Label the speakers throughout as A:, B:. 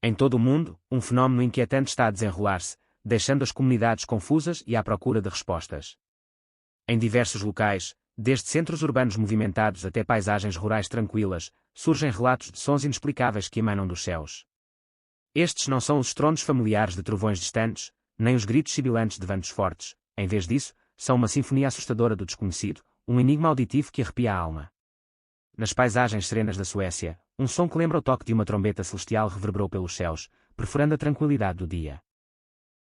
A: Em todo o mundo, um fenómeno inquietante está a desenrolar-se, deixando as comunidades confusas e à procura de respostas. Em diversos locais, desde centros urbanos movimentados até paisagens rurais tranquilas, surgem relatos de sons inexplicáveis que emanam dos céus. Estes não são os estrondos familiares de trovões distantes, nem os gritos sibilantes de ventos fortes, em vez disso, são uma sinfonia assustadora do desconhecido, um enigma auditivo que arrepia a alma. Nas paisagens serenas da Suécia, um som que lembra o toque de uma trombeta celestial reverberou pelos céus, perfurando a tranquilidade do dia.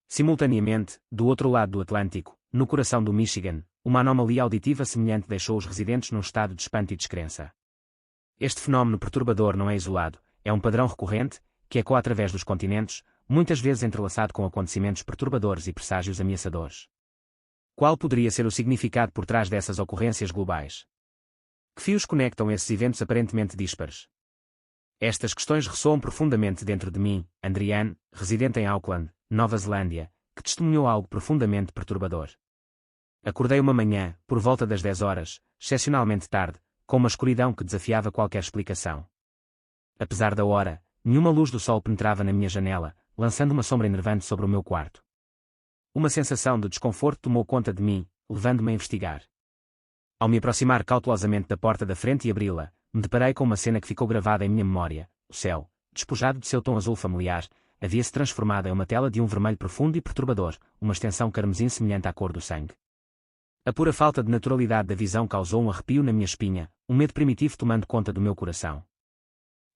A: Simultaneamente, do outro lado do Atlântico, no coração do Michigan, uma anomalia auditiva semelhante deixou os residentes num estado de espanto e descrença. Este fenómeno perturbador não é isolado, é um padrão recorrente, que ecoa através dos continentes, muitas vezes entrelaçado com acontecimentos perturbadores e presságios ameaçadores. Qual poderia ser o significado por trás dessas ocorrências globais? Que fios conectam esses eventos aparentemente díspares? Estas questões ressoam profundamente dentro de mim, Andriane, residente em Auckland, Nova Zelândia, que testemunhou algo profundamente perturbador. Acordei uma manhã, por volta das 10 horas, excepcionalmente tarde, com uma escuridão que desafiava qualquer explicação. Apesar da hora, nenhuma luz do sol penetrava na minha janela, lançando uma sombra enervante sobre o meu quarto. Uma sensação de desconforto tomou conta de mim, levando-me a investigar. Ao me aproximar cautelosamente da porta da frente e abri-la, me deparei com uma cena que ficou gravada em minha memória. O céu, despojado de seu tom azul familiar, havia-se transformado em uma tela de um vermelho profundo e perturbador, uma extensão carmesim semelhante à cor do sangue. A pura falta de naturalidade da visão causou um arrepio na minha espinha, um medo primitivo tomando conta do meu coração.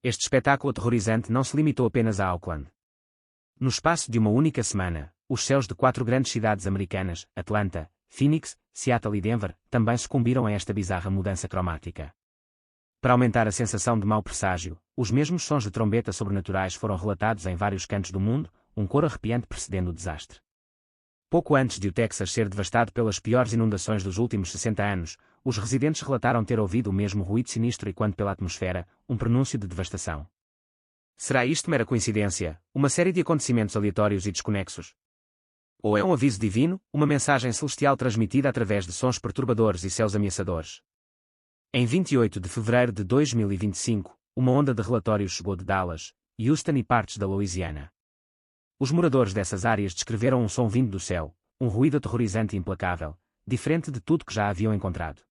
A: Este espetáculo aterrorizante não se limitou apenas a Auckland. No espaço de uma única semana, os céus de 4 grandes cidades americanas, Atlanta, Phoenix, Seattle e Denver, também sucumbiram a esta bizarra mudança cromática. Para aumentar a sensação de mau presságio, os mesmos sons de trombeta sobrenaturais foram relatados em vários cantos do mundo, um coro arrepiante precedendo o desastre. Pouco antes de o Texas ser devastado pelas piores inundações dos últimos 60 anos, os residentes relataram ter ouvido o mesmo ruído sinistro ecoando pela atmosfera, um prenúncio de devastação. Será isto mera coincidência, uma série de acontecimentos aleatórios e desconexos? Ou é um aviso divino, uma mensagem celestial transmitida através de sons perturbadores e céus ameaçadores? Em 28 de fevereiro de 2025, uma onda de relatórios chegou de Dallas, Houston e partes da Louisiana. Os moradores dessas áreas descreveram um som vindo do céu, um ruído aterrorizante e implacável, diferente de tudo que já haviam encontrado.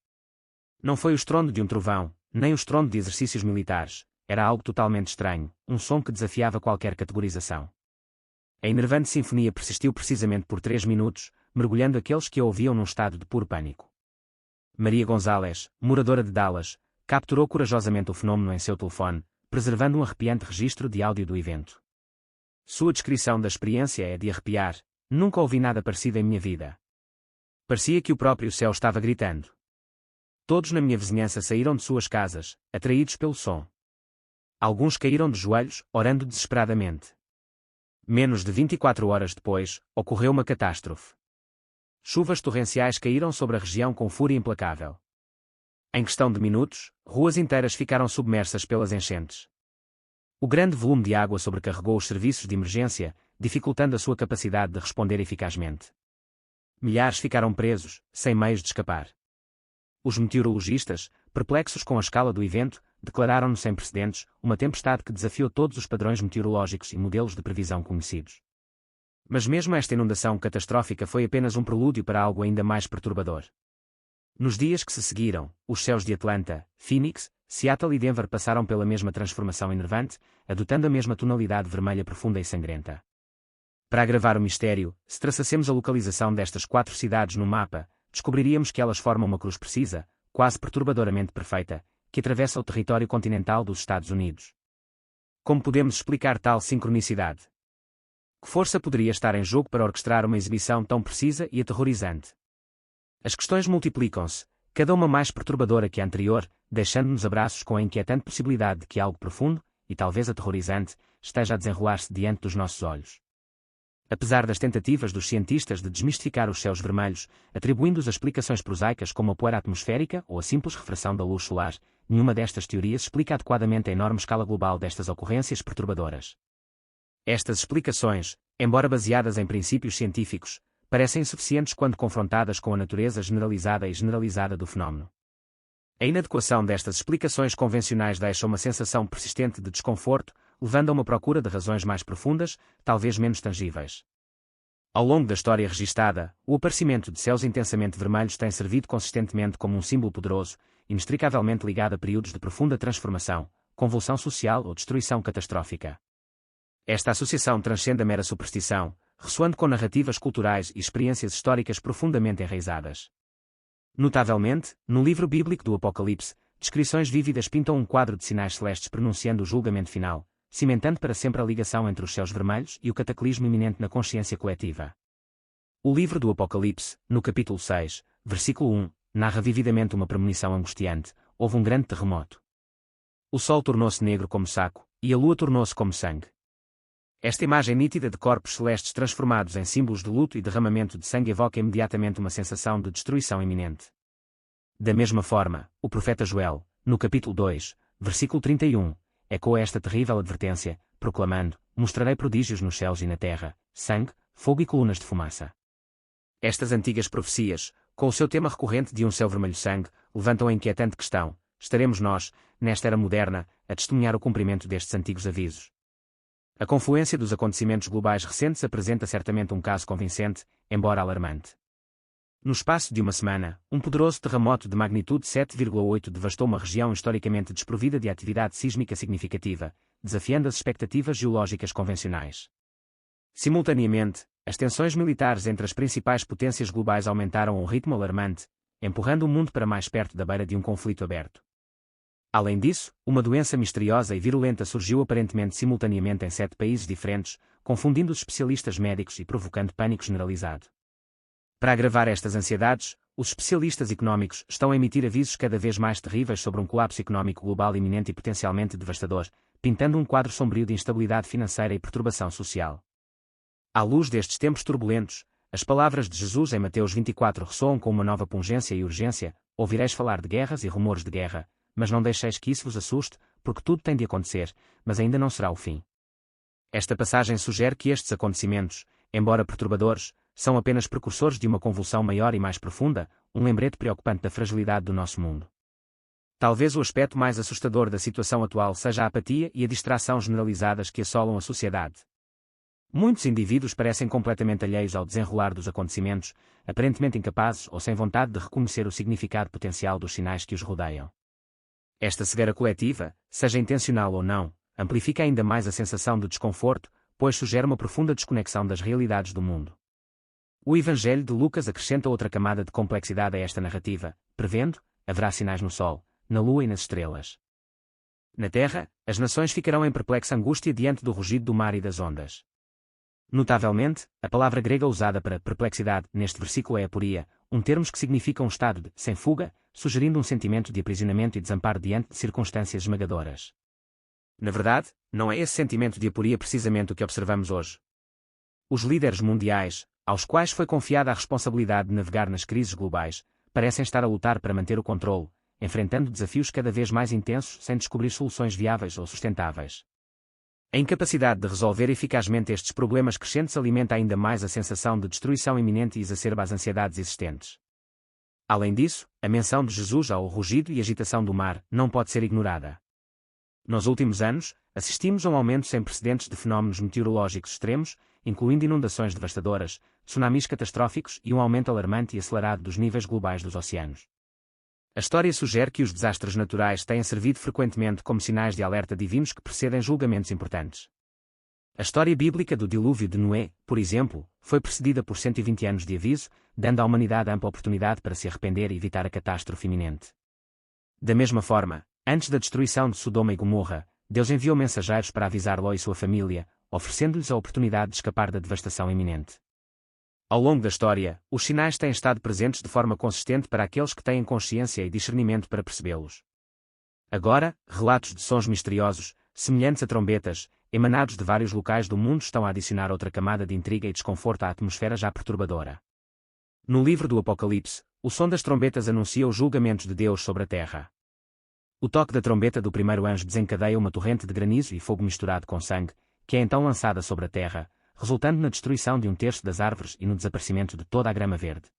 A: Não foi o estrondo de um trovão, nem o estrondo de exercícios militares, era algo totalmente estranho, um som que desafiava qualquer categorização. A enervante sinfonia persistiu precisamente por 3 minutos, mergulhando aqueles que a ouviam num estado de puro pânico. Maria Gonzalez, moradora de Dallas, capturou corajosamente o fenômeno em seu telefone, preservando um arrepiante registro de áudio do evento. Sua descrição da experiência é de arrepiar, nunca ouvi nada parecido em minha vida. Parecia que o próprio céu estava gritando. Todos na minha vizinhança saíram de suas casas, atraídos pelo som. Alguns caíram de joelhos, orando desesperadamente. Menos de 24 horas depois, ocorreu uma catástrofe. Chuvas torrenciais caíram sobre a região com fúria implacável. Em questão de minutos, ruas inteiras ficaram submersas pelas enchentes. O grande volume de água sobrecarregou os serviços de emergência, dificultando a sua capacidade de responder eficazmente. Milhares ficaram presos, sem meios de escapar. Os meteorologistas, perplexos com a escala do evento, declararam-no sem precedentes, uma tempestade que desafiou todos os padrões meteorológicos e modelos de previsão conhecidos. Mas mesmo esta inundação catastrófica foi apenas um prelúdio para algo ainda mais perturbador. Nos dias que se seguiram, os céus de Atlanta, Phoenix, Seattle e Denver passaram pela mesma transformação enervante, adotando a mesma tonalidade vermelha profunda e sangrenta. Para agravar o mistério, se traçássemos a localização destas 4 cidades no mapa, descobriríamos que elas formam uma cruz precisa, quase perturbadoramente perfeita, que atravessa o território continental dos Estados Unidos. Como podemos explicar tal sincronicidade? Que força poderia estar em jogo para orquestrar uma exibição tão precisa e aterrorizante? As questões multiplicam-se, cada uma mais perturbadora que a anterior, deixando-nos abraços com a inquietante possibilidade de que algo profundo, e talvez aterrorizante, esteja a desenrolar-se diante dos nossos olhos. Apesar das tentativas dos cientistas de desmistificar os céus vermelhos, atribuindo-os a explicações prosaicas como a poeira atmosférica ou a simples refração da luz solar, nenhuma destas teorias explica adequadamente a enorme escala global destas ocorrências perturbadoras. Estas explicações, embora baseadas em princípios científicos, parecem insuficientes quando confrontadas com a natureza generalizada do fenómeno. A inadequação destas explicações convencionais deixa uma sensação persistente de desconforto, levando a uma procura de razões mais profundas, talvez menos tangíveis. Ao longo da história registada, o aparecimento de céus intensamente vermelhos tem servido consistentemente como um símbolo poderoso, inextricavelmente ligado a períodos de profunda transformação, convulsão social ou destruição catastrófica. Esta associação transcende a mera superstição, ressoando com narrativas culturais e experiências históricas profundamente enraizadas. Notavelmente, no livro bíblico do Apocalipse, descrições vívidas pintam um quadro de sinais celestes pronunciando o julgamento final, cimentando para sempre a ligação entre os céus vermelhos e o cataclismo iminente na consciência coletiva. O livro do Apocalipse, no capítulo 6, versículo 1, narra vividamente uma premonição angustiante: houve um grande terremoto. O sol tornou-se negro como saco, e a lua tornou-se como sangue. Esta imagem nítida de corpos celestes transformados em símbolos de luto e derramamento de sangue evoca imediatamente uma sensação de destruição iminente. Da mesma forma, o profeta Joel, no capítulo 2, versículo 31, ecoa esta terrível advertência, proclamando: mostrarei prodígios nos céus e na terra, sangue, fogo e colunas de fumaça. Estas antigas profecias, com o seu tema recorrente de um céu vermelho sangue, levantam a inquietante questão: estaremos nós, nesta era moderna, a testemunhar o cumprimento destes antigos avisos? A confluência dos acontecimentos globais recentes apresenta certamente um caso convincente, embora alarmante. No espaço de uma semana, um poderoso terremoto de magnitude 7,8 devastou uma região historicamente desprovida de atividade sísmica significativa, desafiando as expectativas geológicas convencionais. Simultaneamente, as tensões militares entre as principais potências globais aumentaram a um ritmo alarmante, empurrando o mundo para mais perto da beira de um conflito aberto. Além disso, uma doença misteriosa e virulenta surgiu aparentemente simultaneamente em 7 países diferentes, confundindo os especialistas médicos e provocando pânico generalizado. Para agravar estas ansiedades, os especialistas económicos estão a emitir avisos cada vez mais terríveis sobre um colapso económico global iminente e potencialmente devastador, pintando um quadro sombrio de instabilidade financeira e perturbação social. À luz destes tempos turbulentos, as palavras de Jesus em Mateus 24 ressoam com uma nova pungência e urgência: ouvireis falar de guerras e rumores de guerra, mas não deixeis que isso vos assuste, porque tudo tem de acontecer, mas ainda não será o fim. Esta passagem sugere que estes acontecimentos, embora perturbadores, são apenas precursores de uma convulsão maior e mais profunda, um lembrete preocupante da fragilidade do nosso mundo. Talvez o aspecto mais assustador da situação atual seja a apatia e a distração generalizadas que assolam a sociedade. Muitos indivíduos parecem completamente alheios ao desenrolar dos acontecimentos, aparentemente incapazes ou sem vontade de reconhecer o significado potencial dos sinais que os rodeiam. Esta cegueira coletiva, seja intencional ou não, amplifica ainda mais a sensação de desconforto, pois sugere uma profunda desconexão das realidades do mundo. O Evangelho de Lucas acrescenta outra camada de complexidade a esta narrativa, prevendo: haverá sinais no sol, na lua e nas estrelas. Na terra, as nações ficarão em perplexa angústia diante do rugido do mar e das ondas. Notavelmente, a palavra grega usada para perplexidade neste versículo é aporia, um termo que significa um estado de sem fuga, sugerindo um sentimento de aprisionamento e desamparo diante de circunstâncias esmagadoras. Na verdade, não é esse sentimento de aporia precisamente o que observamos hoje. Os líderes mundiais, aos quais foi confiada a responsabilidade de navegar nas crises globais, parecem estar a lutar para manter o controle, enfrentando desafios cada vez mais intensos sem descobrir soluções viáveis ou sustentáveis. A incapacidade de resolver eficazmente estes problemas crescentes alimenta ainda mais a sensação de destruição iminente e exacerba as ansiedades existentes. Além disso, a menção de Jesus ao rugido e agitação do mar não pode ser ignorada. Nos últimos anos, assistimos a um aumento sem precedentes de fenómenos meteorológicos extremos, incluindo inundações devastadoras, tsunamis catastróficos e um aumento alarmante e acelerado dos níveis globais dos oceanos. A história sugere que os desastres naturais têm servido frequentemente como sinais de alerta divinos que precedem julgamentos importantes. A história bíblica do dilúvio de Noé, por exemplo, foi precedida por 120 anos de aviso, dando à humanidade ampla oportunidade para se arrepender e evitar a catástrofe iminente. Da mesma forma, antes da destruição de Sodoma e Gomorra, Deus enviou mensageiros para avisar Ló e sua família, oferecendo-lhes a oportunidade de escapar da devastação iminente. Ao longo da história, os sinais têm estado presentes de forma consistente para aqueles que têm consciência e discernimento para percebê-los. Agora, relatos de sons misteriosos, semelhantes a trombetas, emanados de vários locais do mundo estão a adicionar outra camada de intriga e desconforto à atmosfera já perturbadora. No livro do Apocalipse, o som das trombetas anuncia os julgamentos de Deus sobre a terra. O toque da trombeta do primeiro anjo desencadeia uma torrente de granizo e fogo misturado com sangue, que é então lançada sobre a terra, resultando na destruição de um terço das árvores e no desaparecimento de toda a grama verde.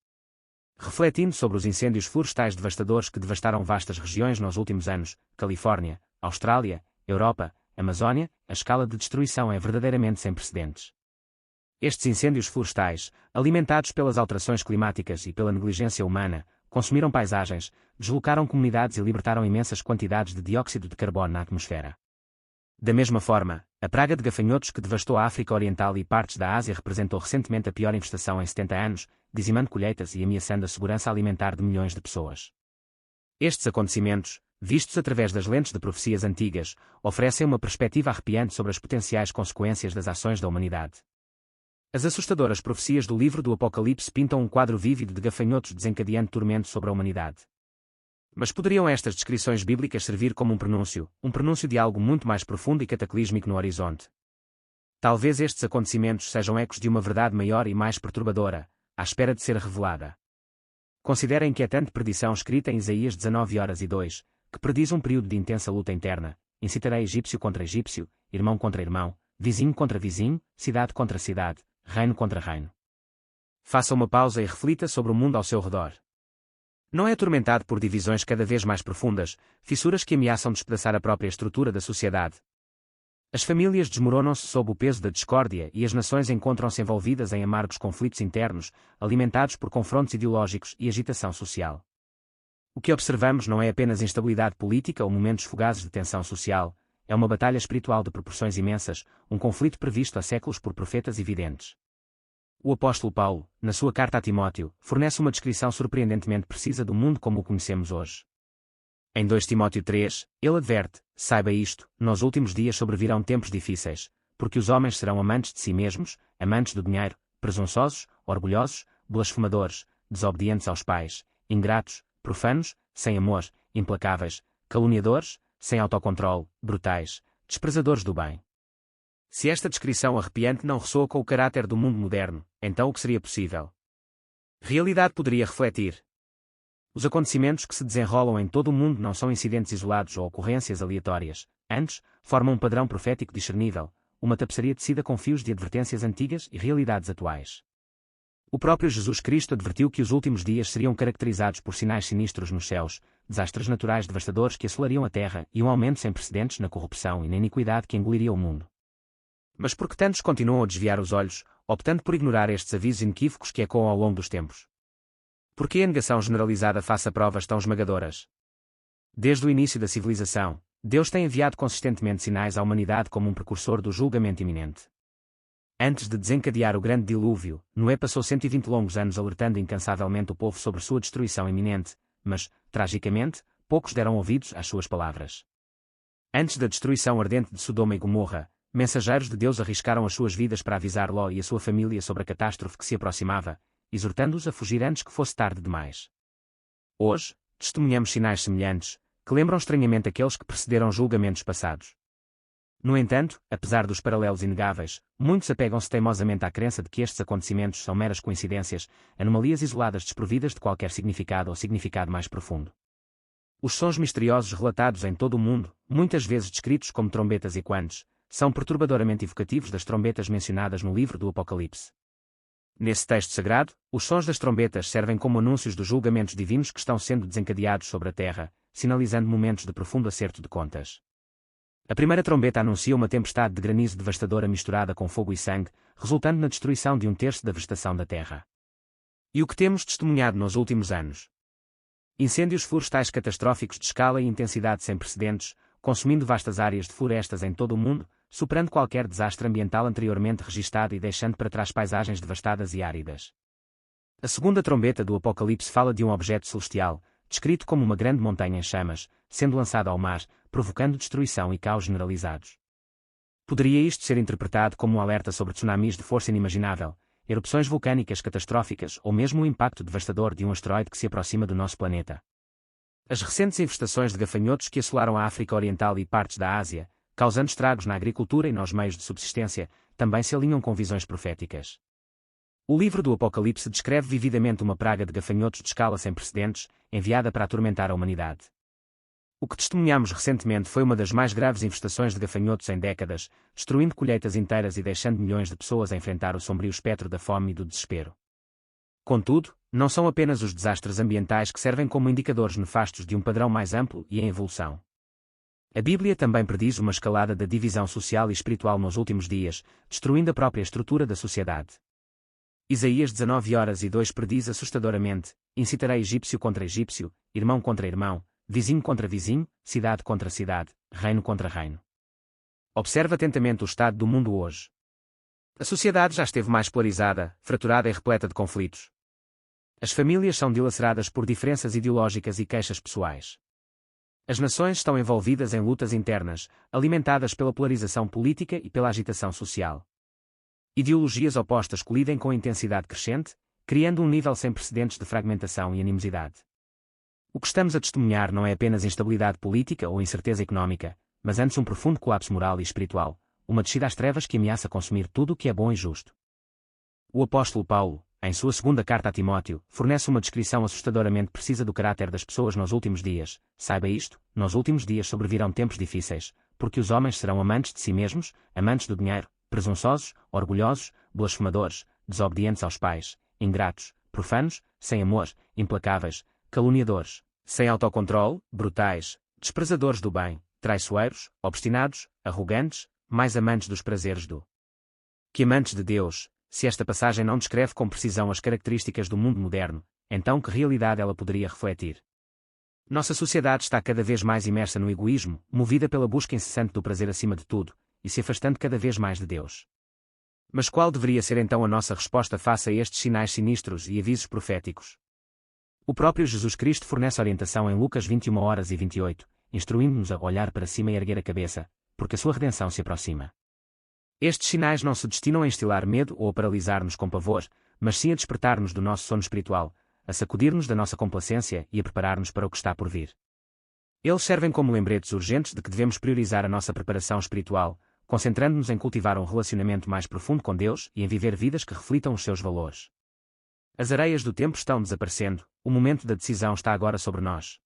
A: Refletindo sobre os incêndios florestais devastadores que devastaram vastas regiões nos últimos anos, Califórnia, Austrália, Europa, Amazónia, a escala de destruição é verdadeiramente sem precedentes. Estes incêndios florestais, alimentados pelas alterações climáticas e pela negligência humana, consumiram paisagens, deslocaram comunidades e libertaram imensas quantidades de dióxido de carbono na atmosfera. Da mesma forma, a praga de gafanhotos que devastou a África Oriental e partes da Ásia representou recentemente a pior infestação em 70 anos, dizimando colheitas e ameaçando a segurança alimentar de milhões de pessoas. Estes acontecimentos, vistos através das lentes de profecias antigas, oferecem uma perspectiva arrepiante sobre as potenciais consequências das ações da humanidade. As assustadoras profecias do livro do Apocalipse pintam um quadro vívido de gafanhotos desencadeando tormento sobre a humanidade. Mas poderiam estas descrições bíblicas servir como um prenúncio de algo muito mais profundo e cataclísmico no horizonte? Talvez estes acontecimentos sejam ecos de uma verdade maior e mais perturbadora, à espera de ser revelada. Considera a inquietante predição escrita em Isaías 19:2, que prediz um período de intensa luta interna: incitará egípcio contra egípcio, irmão contra irmão, vizinho contra vizinho, cidade contra cidade, reino contra reino. Faça uma pausa e reflita sobre o mundo ao seu redor. Não é atormentado por divisões cada vez mais profundas, fissuras que ameaçam despedaçar a própria estrutura da sociedade? As famílias desmoronam-se sob o peso da discórdia e as nações encontram-se envolvidas em amargos conflitos internos, alimentados por confrontos ideológicos e agitação social. O que observamos não é apenas instabilidade política ou momentos fugazes de tensão social, é uma batalha espiritual de proporções imensas, um conflito previsto há séculos por profetas e videntes. O apóstolo Paulo, na sua carta a Timóteo, fornece uma descrição surpreendentemente precisa do mundo como o conhecemos hoje. Em 2 Timóteo 3, ele adverte: saiba isto, nos últimos dias sobrevirão tempos difíceis, porque os homens serão amantes de si mesmos, amantes do dinheiro, presunçosos, orgulhosos, blasfemadores, desobedientes aos pais, ingratos, profanos, sem amor, implacáveis, caluniadores, sem autocontrole, brutais, desprezadores do bem. Se esta descrição arrepiante não ressoa com o caráter do mundo moderno, então o que seria possível? Realidade poderia refletir. Os acontecimentos que se desenrolam em todo o mundo não são incidentes isolados ou ocorrências aleatórias, antes, formam um padrão profético discernível, uma tapeçaria tecida com fios de advertências antigas e realidades atuais. O próprio Jesus Cristo advertiu que os últimos dias seriam caracterizados por sinais sinistros nos céus, desastres naturais devastadores que assolariam a terra e um aumento sem precedentes na corrupção e na iniquidade que engoliria o mundo. Mas por que tantos continuam a desviar os olhos, optando por ignorar estes avisos inequívocos que ecoam ao longo dos tempos? Por que a negação generalizada face a provas tão esmagadoras? Desde o início da civilização, Deus tem enviado consistentemente sinais à humanidade como um precursor do julgamento iminente. Antes de desencadear o grande dilúvio, Noé passou 120 longos anos alertando incansavelmente o povo sobre sua destruição iminente, mas, tragicamente, poucos deram ouvidos às suas palavras. Antes da destruição ardente de Sodoma e Gomorra, mensageiros de Deus arriscaram as suas vidas para avisar Ló e a sua família sobre a catástrofe que se aproximava, exortando-os a fugir antes que fosse tarde demais. Hoje, testemunhamos sinais semelhantes, que lembram estranhamente aqueles que precederam julgamentos passados. No entanto, apesar dos paralelos inegáveis, muitos apegam-se teimosamente à crença de que estes acontecimentos são meras coincidências, anomalias isoladas desprovidas de qualquer significado ou significado mais profundo. Os sons misteriosos relatados em todo o mundo, muitas vezes descritos como trombetas ecoantes, são perturbadoramente evocativos das trombetas mencionadas no livro do Apocalipse. Nesse texto sagrado, os sons das trombetas servem como anúncios dos julgamentos divinos que estão sendo desencadeados sobre a terra, sinalizando momentos de profundo acerto de contas. A primeira trombeta anuncia uma tempestade de granizo devastadora misturada com fogo e sangue, resultando na destruição de 1/3 da vegetação da terra. E o que temos testemunhado nos últimos anos? Incêndios florestais catastróficos de escala e intensidade sem precedentes, consumindo vastas áreas de florestas em todo o mundo, superando qualquer desastre ambiental anteriormente registado e deixando para trás paisagens devastadas e áridas. A segunda trombeta do Apocalipse fala de um objeto celestial, descrito como uma grande montanha em chamas, sendo lançado ao mar, provocando destruição e caos generalizados. Poderia isto ser interpretado como um alerta sobre tsunamis de força inimaginável, erupções vulcânicas catastróficas ou mesmo o impacto devastador de um asteroide que se aproxima do nosso planeta? As recentes infestações de gafanhotos que assolaram a África Oriental e partes da Ásia, causando estragos na agricultura e nos meios de subsistência, também se alinham com visões proféticas. O livro do Apocalipse descreve vividamente uma praga de gafanhotos de escala sem precedentes, enviada para atormentar a humanidade. O que testemunhamos recentemente foi uma das mais graves infestações de gafanhotos em décadas, destruindo colheitas inteiras e deixando milhões de pessoas a enfrentar o sombrio espectro da fome e do desespero. Contudo, não são apenas os desastres ambientais que servem como indicadores nefastos de um padrão mais amplo e em evolução. A Bíblia também prediz uma escalada da divisão social e espiritual nos últimos dias, destruindo a própria estrutura da sociedade. Isaías 19:2 prediz assustadoramente: incitarei egípcio contra egípcio, irmão contra irmão, vizinho contra vizinho, cidade contra cidade, reino contra reino. Observe atentamente o estado do mundo hoje. A sociedade já esteve mais polarizada, fraturada e repleta de conflitos. As famílias são dilaceradas por diferenças ideológicas e queixas pessoais. As nações estão envolvidas em lutas internas, alimentadas pela polarização política e pela agitação social. Ideologias opostas colidem com intensidade crescente, criando um nível sem precedentes de fragmentação e animosidade. O que estamos a testemunhar não é apenas instabilidade política ou incerteza económica, mas antes um profundo colapso moral e espiritual, uma descida às trevas que ameaça consumir tudo o que é bom e justo. O apóstolo Paulo, em sua segunda carta a Timóteo, fornece uma descrição assustadoramente precisa do caráter das pessoas nos últimos dias. Saiba isto, nos últimos dias sobrevirão tempos difíceis, porque os homens serão amantes de si mesmos, amantes do dinheiro, presunçosos, orgulhosos, blasfemadores, desobedientes aos pais, ingratos, profanos, sem amor, implacáveis, caluniadores, sem autocontrole, brutais, desprezadores do bem, traiçoeiros, obstinados, arrogantes, mais amantes dos prazeres do que amantes de Deus. Se esta passagem não descreve com precisão as características do mundo moderno, então que realidade ela poderia refletir? Nossa sociedade está cada vez mais imersa no egoísmo, movida pela busca incessante do prazer acima de tudo, e se afastando cada vez mais de Deus. Mas qual deveria ser então a nossa resposta face a estes sinais sinistros e avisos proféticos? O próprio Jesus Cristo fornece orientação em Lucas 21:28, instruindo-nos a olhar para cima e erguer a cabeça, porque a sua redenção se aproxima. Estes sinais não se destinam a instilar medo ou a paralisar-nos com pavor, mas sim a despertar-nos do nosso sono espiritual, a sacudir-nos da nossa complacência e a preparar-nos para o que está por vir. Eles servem como lembretes urgentes de que devemos priorizar a nossa preparação espiritual, concentrando-nos em cultivar um relacionamento mais profundo com Deus e em viver vidas que reflitam os seus valores. As areias do tempo estão desaparecendo, o momento da decisão está agora sobre nós.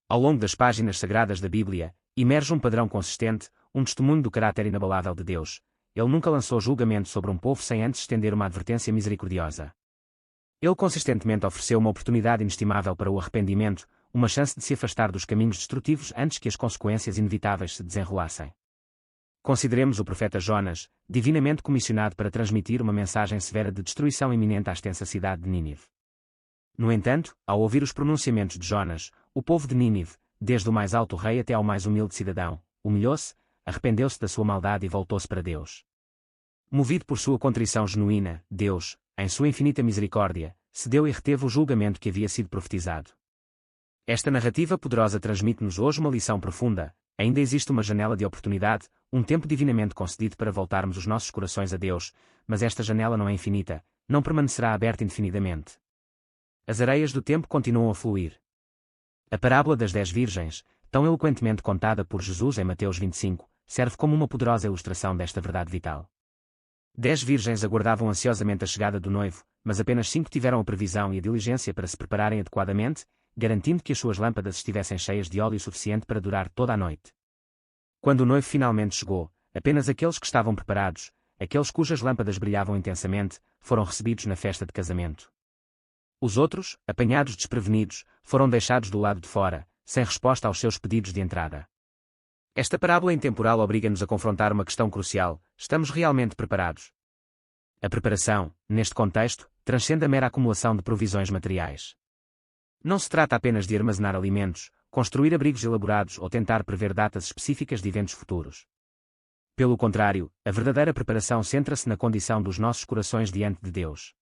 A: Ao longo das páginas sagradas da Bíblia, emerge um padrão consistente, um testemunho do caráter inabalável de Deus. Ele nunca lançou julgamento sobre um povo sem antes estender uma advertência misericordiosa. Ele consistentemente ofereceu uma oportunidade inestimável para o arrependimento, uma chance de se afastar dos caminhos destrutivos antes que as consequências inevitáveis se desenrolassem. Consideremos o profeta Jonas, divinamente comissionado para transmitir uma mensagem severa de destruição iminente à extensa cidade de Nínive. No entanto, ao ouvir os pronunciamentos de Jonas, o povo de Nínive, desde o mais alto rei até ao mais humilde cidadão, humilhou-se, arrependeu-se da sua maldade e voltou-se para Deus. Movido por sua contrição genuína, Deus, em sua infinita misericórdia, cedeu e reteve o julgamento que havia sido profetizado. Esta narrativa poderosa transmite-nos hoje uma lição profunda. Ainda existe uma janela de oportunidade, um tempo divinamente concedido para voltarmos os nossos corações a Deus, mas esta janela não é infinita, não permanecerá aberta indefinidamente. As areias do tempo continuam a fluir. A parábola das 10 virgens, tão eloquentemente contada por Jesus em Mateus 25, serve como uma poderosa ilustração desta verdade vital. 10 virgens aguardavam ansiosamente a chegada do noivo, mas apenas 5 tiveram a previsão e a diligência para se prepararem adequadamente, garantindo que as suas lâmpadas estivessem cheias de óleo suficiente para durar toda a noite. Quando o noivo finalmente chegou, apenas aqueles que estavam preparados, aqueles cujas lâmpadas brilhavam intensamente, foram recebidos na festa de casamento. Os outros, apanhados desprevenidos, foram deixados do lado de fora, sem resposta aos seus pedidos de entrada. Esta parábola intemporal obriga-nos a confrontar uma questão crucial: estamos realmente preparados? A preparação, neste contexto, transcende a mera acumulação de provisões materiais. Não se trata apenas de armazenar alimentos, construir abrigos elaborados ou tentar prever datas específicas de eventos futuros. Pelo contrário, a verdadeira preparação centra-se na condição dos nossos corações diante de Deus.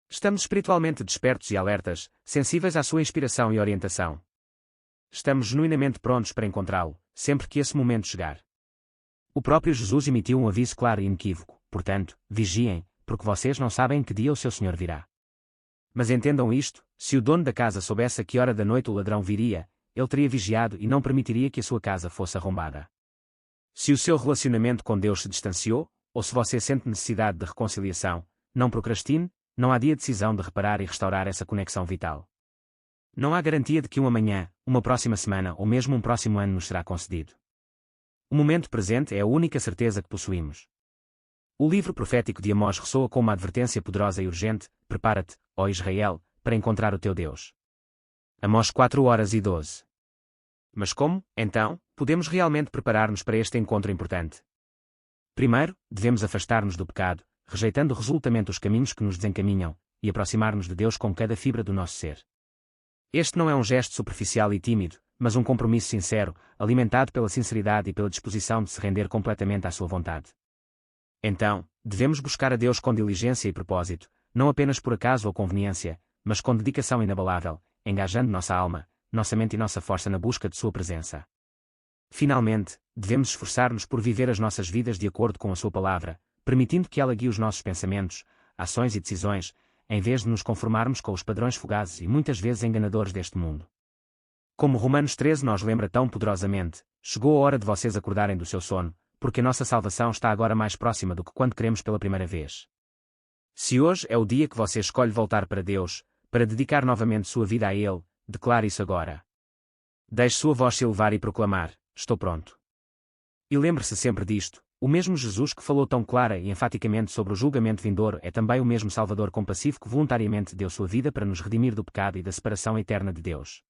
A: Estamos espiritualmente despertos e alertas, sensíveis à sua inspiração e orientação. Estamos genuinamente prontos para encontrá-lo, sempre que esse momento chegar. O próprio Jesus emitiu um aviso claro e inequívoco: portanto, vigiem, porque vocês não sabem que dia o seu Senhor virá. Mas entendam isto: se o dono da casa soubesse a que hora da noite o ladrão viria, ele teria vigiado e não permitiria que a sua casa fosse arrombada. Se o seu relacionamento com Deus se distanciou, ou se você sente necessidade de reconciliação, não procrastine, não há dia de decisão de reparar e restaurar essa conexão vital. Não há garantia de que um amanhã, uma próxima semana ou mesmo um próximo ano nos será concedido. O momento presente é a única certeza que possuímos. O livro profético de Amós ressoa com uma advertência poderosa e urgente: prepara-te, ó Israel, para encontrar o teu Deus. Amós 4:12. Mas como, então, podemos realmente preparar-nos para este encontro importante? Primeiro, devemos afastar-nos do pecado, rejeitando resolutamente os caminhos que nos desencaminham, e aproximar-nos de Deus com cada fibra do nosso ser. Este não é um gesto superficial e tímido, mas um compromisso sincero, alimentado pela sinceridade e pela disposição de se render completamente à sua vontade. Então, devemos buscar a Deus com diligência e propósito, não apenas por acaso ou conveniência, mas com dedicação inabalável, engajando nossa alma, nossa mente e nossa força na busca de sua presença. Finalmente, devemos esforçar-nos por viver as nossas vidas de acordo com a sua palavra, permitindo que ela guie os nossos pensamentos, ações e decisões, em vez de nos conformarmos com os padrões fugazes e muitas vezes enganadores deste mundo. Como Romanos 13 nos lembra tão poderosamente, chegou a hora de vocês acordarem do seu sono, porque a nossa salvação está agora mais próxima do que quando queremos pela primeira vez. Se hoje é o dia que você escolhe voltar para Deus, para dedicar novamente sua vida a Ele, declare isso agora. Deixe sua voz se elevar e proclamar: estou pronto. E lembre-se sempre disto: o mesmo Jesus que falou tão clara e enfaticamente sobre o julgamento vindouro é também o mesmo Salvador compassivo que voluntariamente deu sua vida para nos redimir do pecado e da separação eterna de Deus.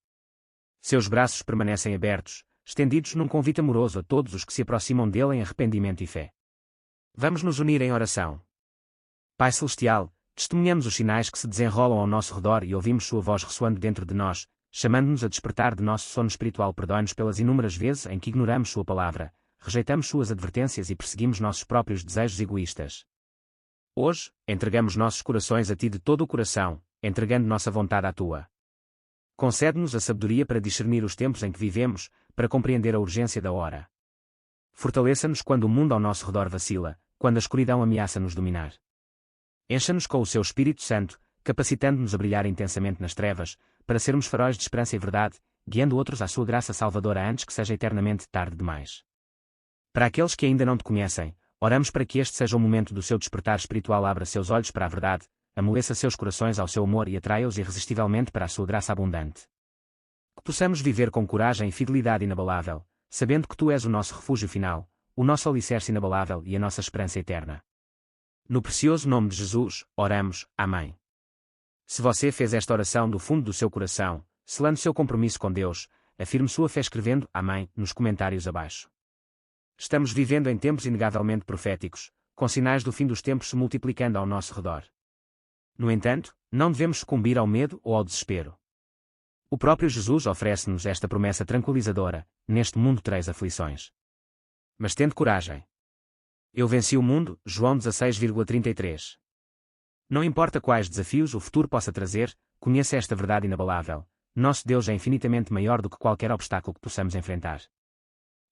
A: Seus braços permanecem abertos, estendidos num convite amoroso a todos os que se aproximam dele em arrependimento e fé. Vamos nos unir em oração. Pai Celestial, testemunhamos os sinais que se desenrolam ao nosso redor e ouvimos sua voz ressoando dentro de nós, chamando-nos a despertar de nosso sono espiritual. Perdoe-nos pelas inúmeras vezes em que ignoramos sua palavra, rejeitamos suas advertências e perseguimos nossos próprios desejos egoístas. Hoje, entregamos nossos corações a ti de todo o coração, entregando nossa vontade à tua. Concede-nos a sabedoria para discernir os tempos em que vivemos, para compreender a urgência da hora. Fortaleça-nos quando o mundo ao nosso redor vacila, quando a escuridão ameaça nos dominar. Encha-nos com o seu Espírito Santo, capacitando-nos a brilhar intensamente nas trevas, para sermos faróis de esperança e verdade, guiando outros à sua graça salvadora antes que seja eternamente tarde demais. Para aqueles que ainda não te conhecem, oramos para que este seja o momento do seu despertar espiritual. Abra seus olhos para a verdade, amoleça seus corações ao seu amor e atraia-os irresistivelmente para a sua graça abundante. Que possamos viver com coragem e fidelidade inabalável, sabendo que tu és o nosso refúgio final, o nosso alicerce inabalável e a nossa esperança eterna. No precioso nome de Jesus, oramos. Amém. Se você fez esta oração do fundo do seu coração, selando seu compromisso com Deus, afirme sua fé escrevendo Amém nos comentários abaixo. Estamos vivendo em tempos inegavelmente proféticos, com sinais do fim dos tempos se multiplicando ao nosso redor. No entanto, não devemos sucumbir ao medo ou ao desespero. O próprio Jesus oferece-nos esta promessa tranquilizadora: neste mundo tereis aflições. Mas tende coragem. Eu venci o mundo, João 16,33. Não importa quais desafios o futuro possa trazer, conheça esta verdade inabalável: nosso Deus é infinitamente maior do que qualquer obstáculo que possamos enfrentar.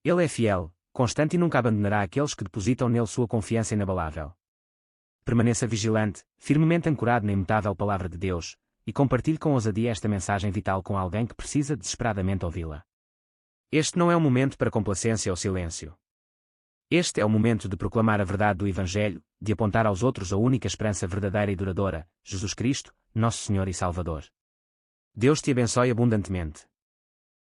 A: Ele é fiel, constante e nunca abandonará aqueles que depositam nele sua confiança inabalável. Permaneça vigilante, firmemente ancorado na imutável palavra de Deus, e compartilhe com ousadia esta mensagem vital com alguém que precisa desesperadamente ouvi-la. Este não é um momento para complacência ou silêncio. Este é o momento de proclamar a verdade do Evangelho, de apontar aos outros a única esperança verdadeira e duradoura, Jesus Cristo, nosso Senhor e Salvador. Deus te abençoe abundantemente.